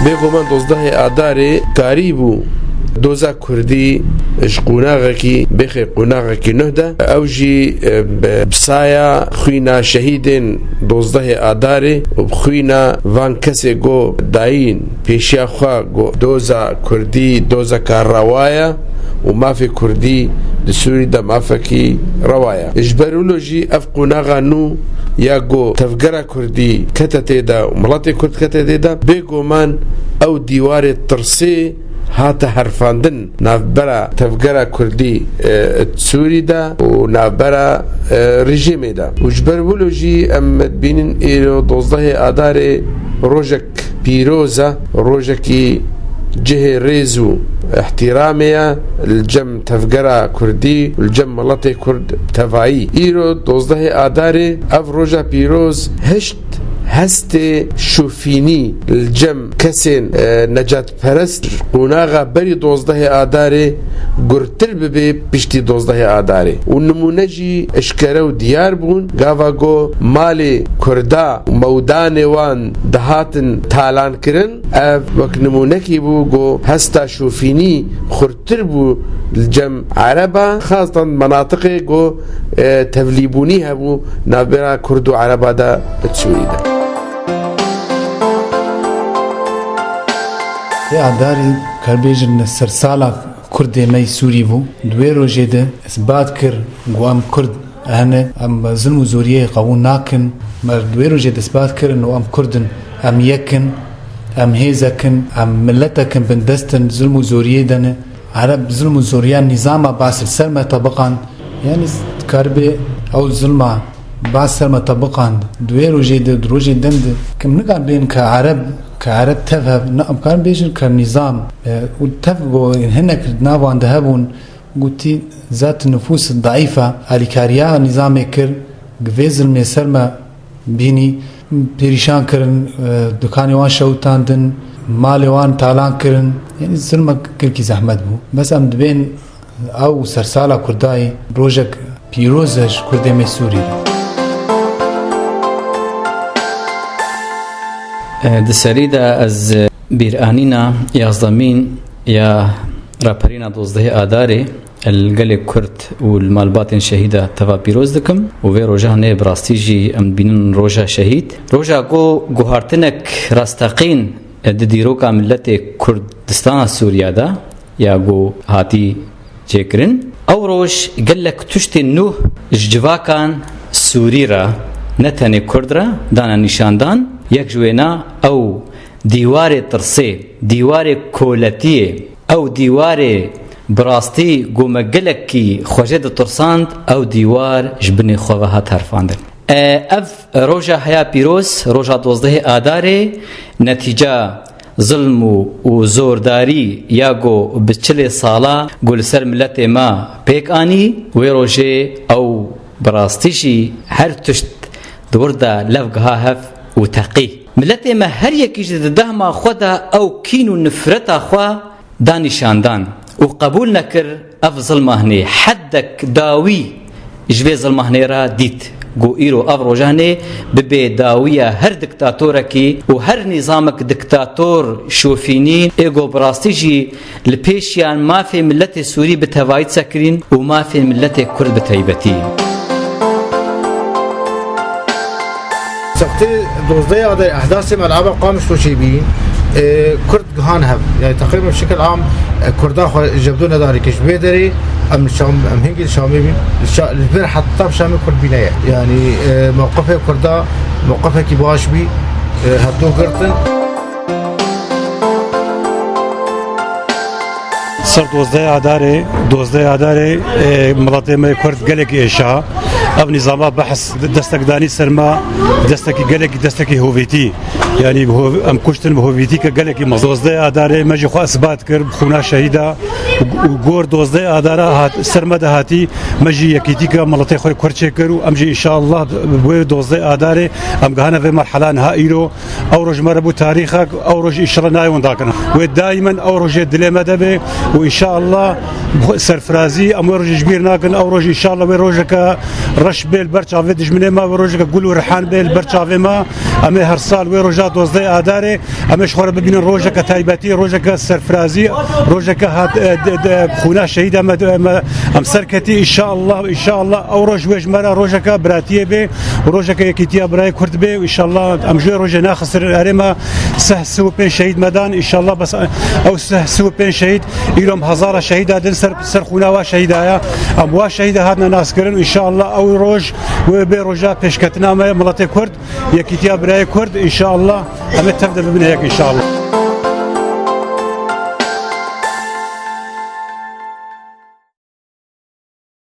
بگو من 12 آذار قریبو دوزا كردي اش قناغكي بخي قناغكي نهدا اوجي بسايا خوينا شهيدين 12 آذار وبخوينا وان كسي جو داين بيشيا خوا جو دوزا كردي دوزا كاروايا وما في كردي دسوري دا ما فكي روايا اجبرولوجي اف قناغا نو يا جو تفقرا كردي كتتي دا وملاتي كرد كتتي دا بيقو من او ديوار الترسي هاتا حرفاندن نافبرا تفقرا كردي تسوري دا ونافبرا رجيمي دا وجبرولوجي ام بينن ايرو 12 آذار روجك بيروزا روجكي جهة ريزو احترامية الجم تفقرا كردي والجم ملاتي كرد تفاعي ايرو 12 آذار اف روجا بيروز هشت هستي شوفيني الجم كسين نجات پرست قناغا بري 12 آذار قرتر ببي بشتي 12 آذار ونمونجي اشكرو ديار بون غاوا گو مالي كردا مودان وان دهاتن تالان کرن اف وك نمونكي بو گو هستا شوفيني خرتر بو الجم عربا خاصة مناطق گو تفليبوني هبو نابرا كردو عربا دا تسوري دا آذاری کربیجن سرسالا کرد می سوری بو دوی روزه ده اثبات کر گوام کرد هنه ام ظلم و زوریه قبول ناکن مر دوی روزه ده اثبات کر انه ام کردن ام یکن ام هیزکن ام ملتکن بندستن ظلم و زوریه دنه عرب ظلم و زوریه نظام باس سرما طبقان يعني کربی او ظلم باس سرما طبقان دوی روزه ده روزه دند کم نگار بین که عرب تفهم نعم كان بيجن كنظام وتفقوا هناك نابو عند هبون قلتي ذات النفوس الضعيفة على كاريا نظام كر جفيز المسرمة بيني بريشان كرن دكاني وان شوتاندن مالي وان تالان كرن يعني الظلمة كركي زحمت بو بس ام دبين او سرسالة كرداي بروجك بيروزج كردي مسوري دسريدا از بيرانينا يازدمين يا رابرينا 12 آذار القلق كرد والمالبات شهيدة تفا بيروز دكم وفي روجه نه براستيجي ام بينن روجه شهيد روجه جوهرتنك راستقين دديروكا ملت كردستان سوريا دا يا جو هاتي جيكرن او روج قالك تشتي نوح جواكان سوريرا نتني كردرا دانا نشاندان یک جوینا او دیوار ترسی دیوار کولتیه او دیوار براستی گومگلکی خوشد ترساند او دیوار جبنی خواه ترفاند اف روجا حیا پیروز روجا 12 آذار نتیجه ظلم و زورداری یا گو بچل سالا گل سر ملت ما پیک آنی و روجه او براستیشی هر تشت دوردا لفقها هف وتقي ملتي ما هر يكيش دهما خدا او كينو نفرتا خوا دانشاندان وقبول نكر افضل مهني حدك داوي جوي ظلمهني را ديت جو ايرو افروجاني ببي داويه هر دكتاتوركي وهر نظامك دكتاتور شوفيني ايجو براستيجي البيشيان ما في ملتي سوري بتوايت سكرين وما في ملتي كرد بتايبتي سقطي 12 آذار احداث ملعبه قامش توشيبين كرد جهان هب يعني تقريبا بشكل عام كردا جبدونا داري كش بيدري ام الشام ام هنجي الشامي البر حتى بشامي كرد بنايه يعني موقفه كردا موقفه كي باش بي هدو قرتن صار 12 آذار ملاتي ما كرد قالك إيشا أو نظام بحث دستك داني سرما دستك قالك دستك هوفيتي يعني أم كشتن بهوفيتي كقالك 12 آذار ما جخوا إثبات كر بخونا شهيدة وجور 12 آذار هات سرما دهاتي ما جي يكيتي كملاتي خوي كرد شكرو أم جي إن شاء الله بو 12 آذار أم جهنا في مرحلة نهائيرو أو رج مربو تاريخك أو رج إن شاء الله نايون داكنا ودائما او روج دلي مدبه وان شاء الله سرفرازي ام روج جبير ناكن او روج ان شاء الله وروجك رش بيل برشا فيدج من ما وروجك قولوا ريحان بيل برشا ما ام هر سال وروجا دوزدي اداري ام شخور ببين روجك تايباتي روجك سرفرازي روجك هات خونا شهيده ام سركتي ان شاء الله او روج وج مرا روجك براتيه به وروجك يكيتيا براي كرد به وان شاء الله ام جو روج ناخسر اريما سه سو بين شهيد مدان ان شاء الله بس او سه سو بين شهيد يلوم هزار شهيده دن سر خونا وا شهيده ام وا شهيده هادنا ناس كرن ان شاء الله او روج وبروجا بيشكتنا ملاتي كرد يكيتيا براي كرد ان شاء الله ام تبدا من هيك ان شاء الله